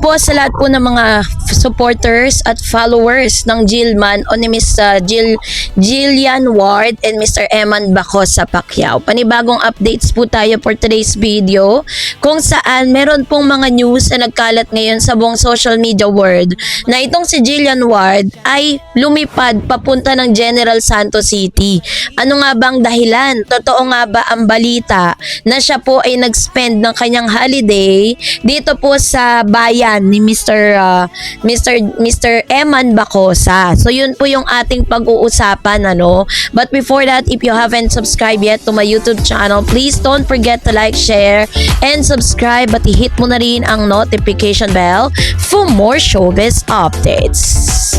po sa lahat po ng mga supporters at followers ng Jillman o ni Miss Jillian Ward and Mr. Eman Bacosa Pacquiao. Panibagong updates po tayo for today's video kung saan meron pong mga news na nagkalat ngayon sa buong social media world na itong si Jillian Ward ay lumipad papunta ng General Santos City. Ano nga bang dahilan? Totoo nga ba ang balita na siya po ay nag-spend ng kanyang holiday dito po sa bayan ni Mr. Eman Bacosa. So yun po yung ating pag-uusapan, ano. But before that, if you haven't subscribed yet to my YouTube channel, please don't forget to like, share, and subscribe at i-hit mo na rin ang notification bell for more showbiz updates.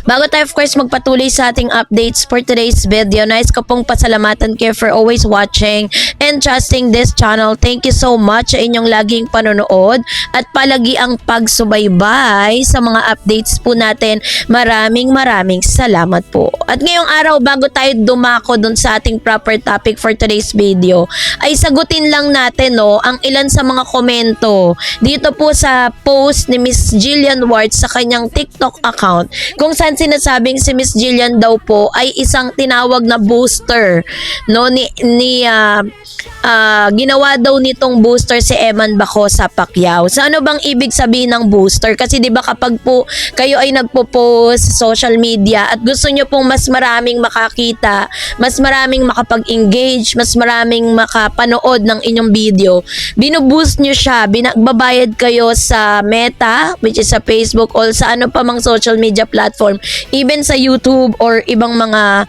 Bago tayo of course magpatuloy sa ating updates for today's video, nais ko pong pasalamatan kayo for always watching and trusting this channel. Thank you so much sa inyong laging panonood at palagi ang pagsubaybay sa mga updates po natin. Maraming salamat po. At ngayong araw, bago tayo dumako dun sa ating proper topic for today's video, ay sagutin lang natin ang ilan sa mga komento dito po sa post ni Miss Jillian Ward sa kanyang TikTok account, kung saan sinasabing si Miss Jillian daw po ay isang tinawag na booster, no, ginawa daw nitong booster si Eman Bacosa Pacquiao. So ano bang ibig sabihin ng booster? Kasi 'di ba kapag po kayo ay nagpo-post sa social media at gusto nyo pong mas maraming makakita, mas maraming makapag-engage, mas maraming makapanood ng inyong video, binuboost nyo siya, babayad kayo sa Meta, which is sa Facebook o sa ano pa mang social media platform, even sa YouTube or ibang mga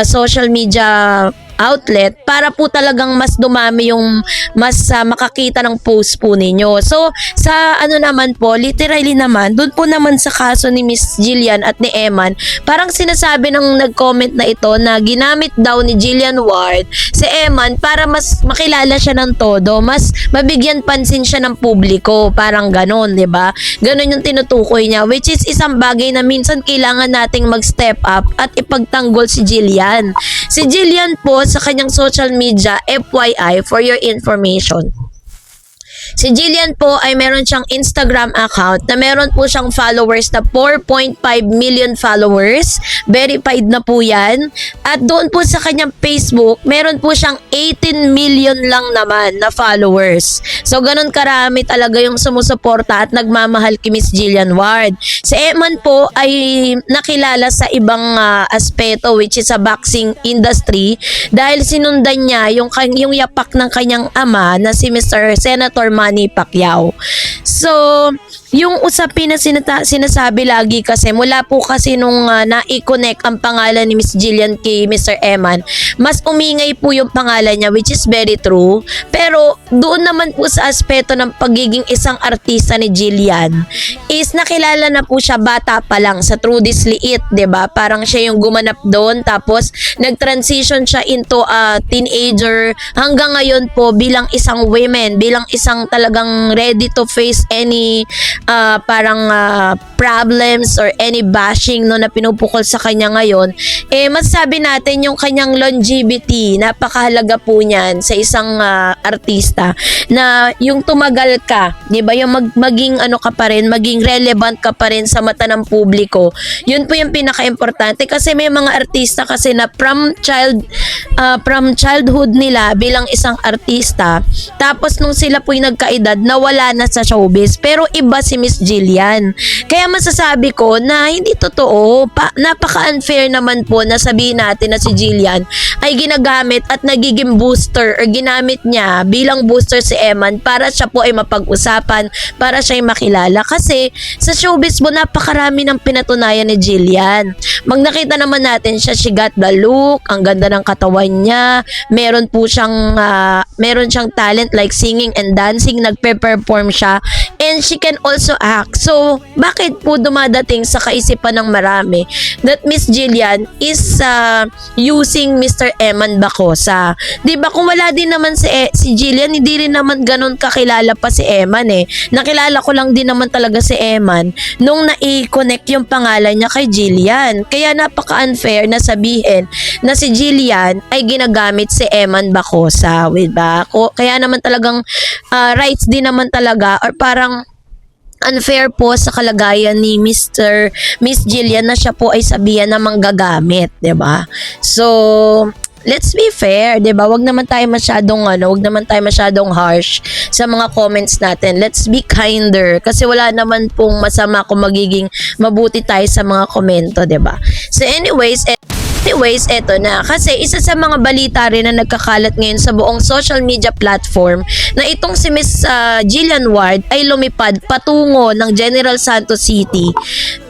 social media outlet, para po talagang mas dumami yung mas makakita ng post po ninyo. So sa ano naman po, literally naman, dun po naman sa kaso ni Miss Jillian at ni Eman, parang sinasabi ng nag-comment na ito na ginamit daw ni Jillian Ward si Eman para mas makilala siya ng todo, mas mabigyan pansin siya ng publiko, parang ganon, 'di ba? Ganon yung tinutukoy niya, which is isang bagay na minsan kailangan nating mag-step up at ipagtanggol si Jillian. Si Jillian po sa kanyang social media, FYI for your information, si Jillian po ay meron siyang Instagram account na meron po siyang followers na 4.5 million followers. Verified na po yan. At doon po sa kanyang Facebook, meron po siyang 18 million lang naman na followers. So ganun karami talaga yung sumusuporta at nagmamahal kay Miss Jillian Ward. Si Eman po ay nakilala sa ibang aspeto, which is sa boxing industry, dahil sinundan niya yung yapak ng kanyang ama na si Mr. Senator Manny Pacquiao. So, yung usapin na sinasabi lagi kasi, mula po kasi nung na-connect ang pangalan ni Miss Jillian kay Mr. Eman, mas umingay po yung pangalan niya, which is very true. Pero doon naman po sa aspeto ng pagiging isang artista ni Jillian, is nakilala na po siya bata pa lang sa True This Liit, 'di ba? Parang siya yung gumanap doon, tapos nag-transition siya into a teenager hanggang ngayon po bilang isang woman, bilang isang talagang ready to face any problems or any bashing na pinupukol sa kanya ngayon. Masasabi natin yung kanyang longevity, napakahalaga po niyan sa isang artista, na yung tumagal ka, 'di ba? Yung maging ano ka pa rin, maging relevant ka pa rin sa mata ng publiko. Yun po yung pinaka-importante, kasi may mga artista kasi na from childhood nila bilang isang artista, tapos nung sila po yung nagkaedad, nawala na sa showbiz. Pero iba si Miss Jillian. Kaya masasabi ko na hindi totoo. Napaka-unfair naman po na sabihin natin na si Jillian ay ginagamit at nagiging booster or ginamit niya bilang booster si Eman para siya po ay mapag-usapan, para siya ay makilala. Kasi sa showbiz po, napakarami ng pinatunayan ni Jillian. Nakita naman natin siya, she got the look, ang ganda ng katawan niya, meron siyang talent like singing and dancing, nagpe-perform siya, and she can also act. So, bakit po dumadating sa kaisipan ng marami that Miss Jillian is using Mr. Eman Bacosa? Diba, kung wala din naman si Jillian, hindi rin naman ganun kakilala pa si Eman Nakilala ko lang din naman talaga si Eman nung na-connect yung pangalan niya kay Jillian. Kaya napaka-unfair na sabihin na si Jillian ay ginagamit si Eman Bacosa, diba? Kaya naman talagang rights din naman talaga, or parang unfair po sa kalagayan ni Miss Jillian na siya po ay sabihan na manggagamit, 'di ba? So, let's be fair, 'di ba? Wag naman tayo masyadong harsh sa mga comments natin. Let's be kinder kasi wala naman pong masama kung magiging mabuti tayo sa mga komento, 'di ba? So anyways, eto na. Kasi isa sa mga balita rin na nagkakalat ngayon sa buong social media platform na itong si Miss Jillian Ward ay lumipad patungo ng General Santos City,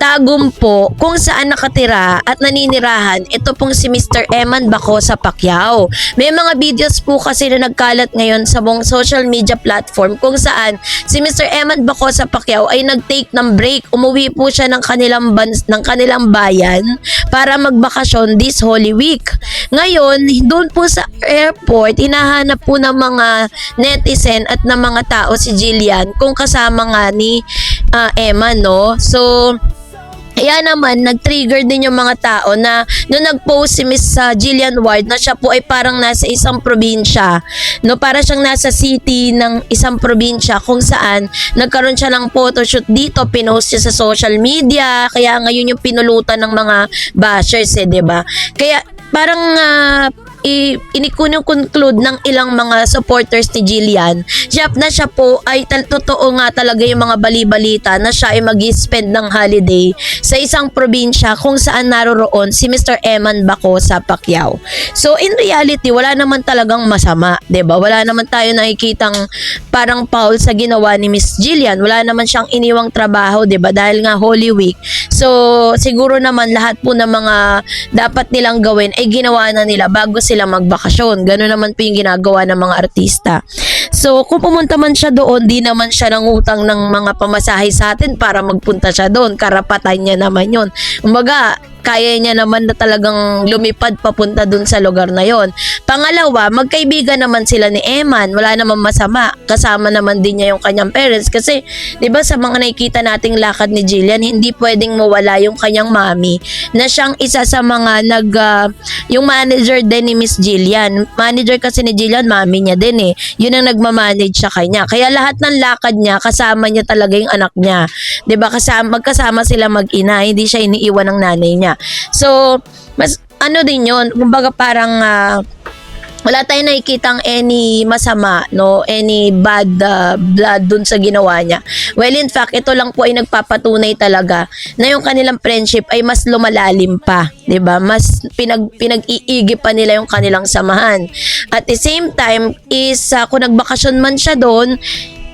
Tagum po, kung saan nakatira at naninirahan ito pong si Mr. Eman Baco sa Pacquiao. May mga videos po kasi na nagkalat ngayon sa buong social media platform kung saan si Mr. Eman Baco sa Pacquiao ay nag-take ng break. Umuwi po siya ng kanilang bayan para magbakasyon this Holy Week. Ngayon, doon po sa airport, hinahanap po ng mga netizen at ng mga tao si Jillian kung kasama nga ni Eman, no? So, kaya naman, nag-trigger din yung mga tao na nung nag-post si Miss Jillian Ward na siya po ay parang nasa isang probinsya. No, para siyang nasa city ng isang probinsya kung saan nagkaroon siya ng photoshoot dito, pinost siya sa social media. Kaya ngayon yung pinulutan ng mga bashers, 'di ba? Kaya parang conclude ng ilang mga supporters ni Jillian siya po ay totoo nga talaga yung mga bali-balita na siya ay mag-spend ng holiday sa isang probinsya kung saan naroroon si Mr. Eman Baco sa Pacquiao. So in reality, wala naman talagang masama, 'di ba? Wala naman tayo nakikitang parang foul sa ginawa ni Miss Jillian. Wala naman siyang iniwang trabaho, 'di ba? Dahil nga Holy Week. So siguro naman lahat po ng mga dapat nilang gawin ay ginawa na nila bago sila magbakasyon. Gano'n naman po yung ginagawa ng mga artista. So, kung pumunta man siya doon, di naman siya nangutang ng mga pamasahe sa atin para magpunta siya doon. Karapatan niya naman yun. Kumbaga, kaya niya naman na talagang lumipad papunta dun sa lugar na yon. Pangalawa, magkaibigan naman sila ni Eman. Wala naman masama. Kasama naman din niya yung kanyang parents. Kasi, di ba sa mga nakikita nating lakad ni Jillian, hindi pwedeng mawala yung kanyang mami na siyang isa sa mga yung manager din ni Miss Jillian. Manager kasi ni Jillian, mami niya din eh. Yun ang nagmamanage sa kanya. Kaya lahat ng lakad niya, kasama niya talaga yung anak niya. Di ba? Magkasama sila mag-ina. Hindi siya iniiwan ng nanay niya. So, mas ano din yun, kumbaga parang wala tayong nakikitang any masama, no? Any bad blood dun sa ginawa niya. Well, in fact, ito lang po ay nagpapatunay talaga na yung kanilang friendship ay mas lumalalim pa, 'di ba? Mas pinag-iigi pa nila yung kanilang samahan. At the same time is kung nagbakasyon man siya doon,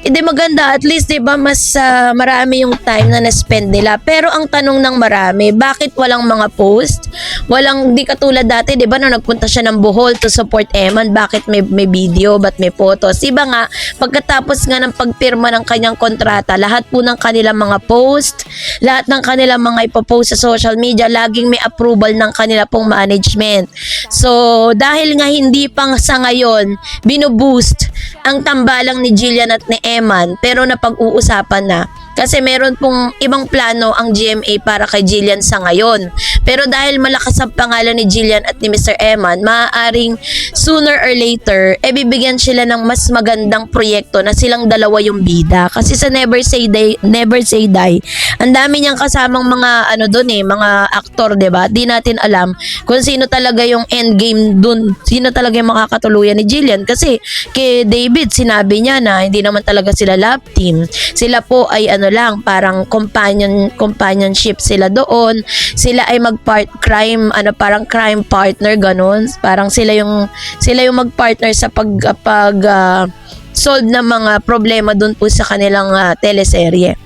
hindi maganda, at least 'di ba mas marami yung time na na-spend nila. Pero ang tanong ng marami, bakit walang mga post? Walang, di katulad dati 'di ba nung nagpunta siya ng Bohol to support Eman, bakit may video, ba't may photos? Iba nga, pagkatapos nga ng pagpirma ng kanyang kontrata, lahat po ng kanilang mga post, lahat ng kanilang mga ipopost sa social media, laging may approval ng kanila pong management. So, dahil nga hindi pang sa ngayon binuboost ang tambalang ni Jillian at ni Eman, pero napag-uusapan na. Kasi meron pong ibang plano ang GMA para kay Jillian sa ngayon. Pero dahil malakas ang pangalan ni Jillian at ni Mr. Eman, maaaring sooner or later, bibigyan sila ng mas magandang proyekto na silang dalawa yung bida. Kasi sa Never Say Die, ang dami niyang kasamang mga mga aktor, 'di ba? Di natin alam kung sino talaga yung endgame dun, sino talaga yung makakatuluyan ni Jillian. Kasi kay David, sinabi niya na hindi naman talaga sila love team. Sila po ay parang companionship sila doon. Sila ay parang crime partner, ganun. Parang sila yung mag-partner sa solve ng mga problema doon po sa kanilang teleserye.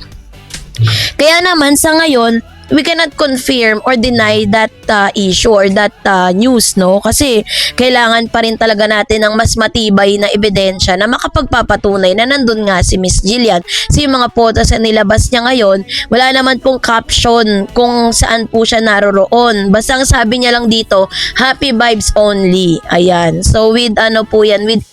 Kaya naman sa ngayon, we cannot confirm or deny that issue or that news, no? Kasi kailangan pa rin talaga natin ng mas matibay na ebidensya na makapagpapatunay na nandun nga si Miss Jillian. Kasi yung mga photos na nilabas niya ngayon, wala naman pong caption kung saan po siya naroroon. Basta ang sabi niya lang dito, happy vibes only. Ayan. So with with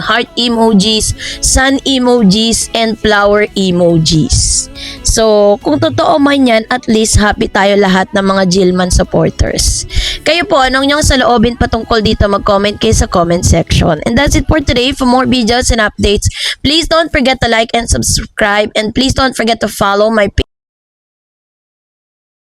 heart emojis, sun emojis, and flower emojis. So kung totoo man yan, at least happy tayo lahat ng mga Jillman supporters. Kayo po, anong nyong saloobin patungkol dito? Mag-comment kayo sa comment section. And that's it for today. For more videos and updates, please don't forget to like and subscribe, and please don't forget to follow my page.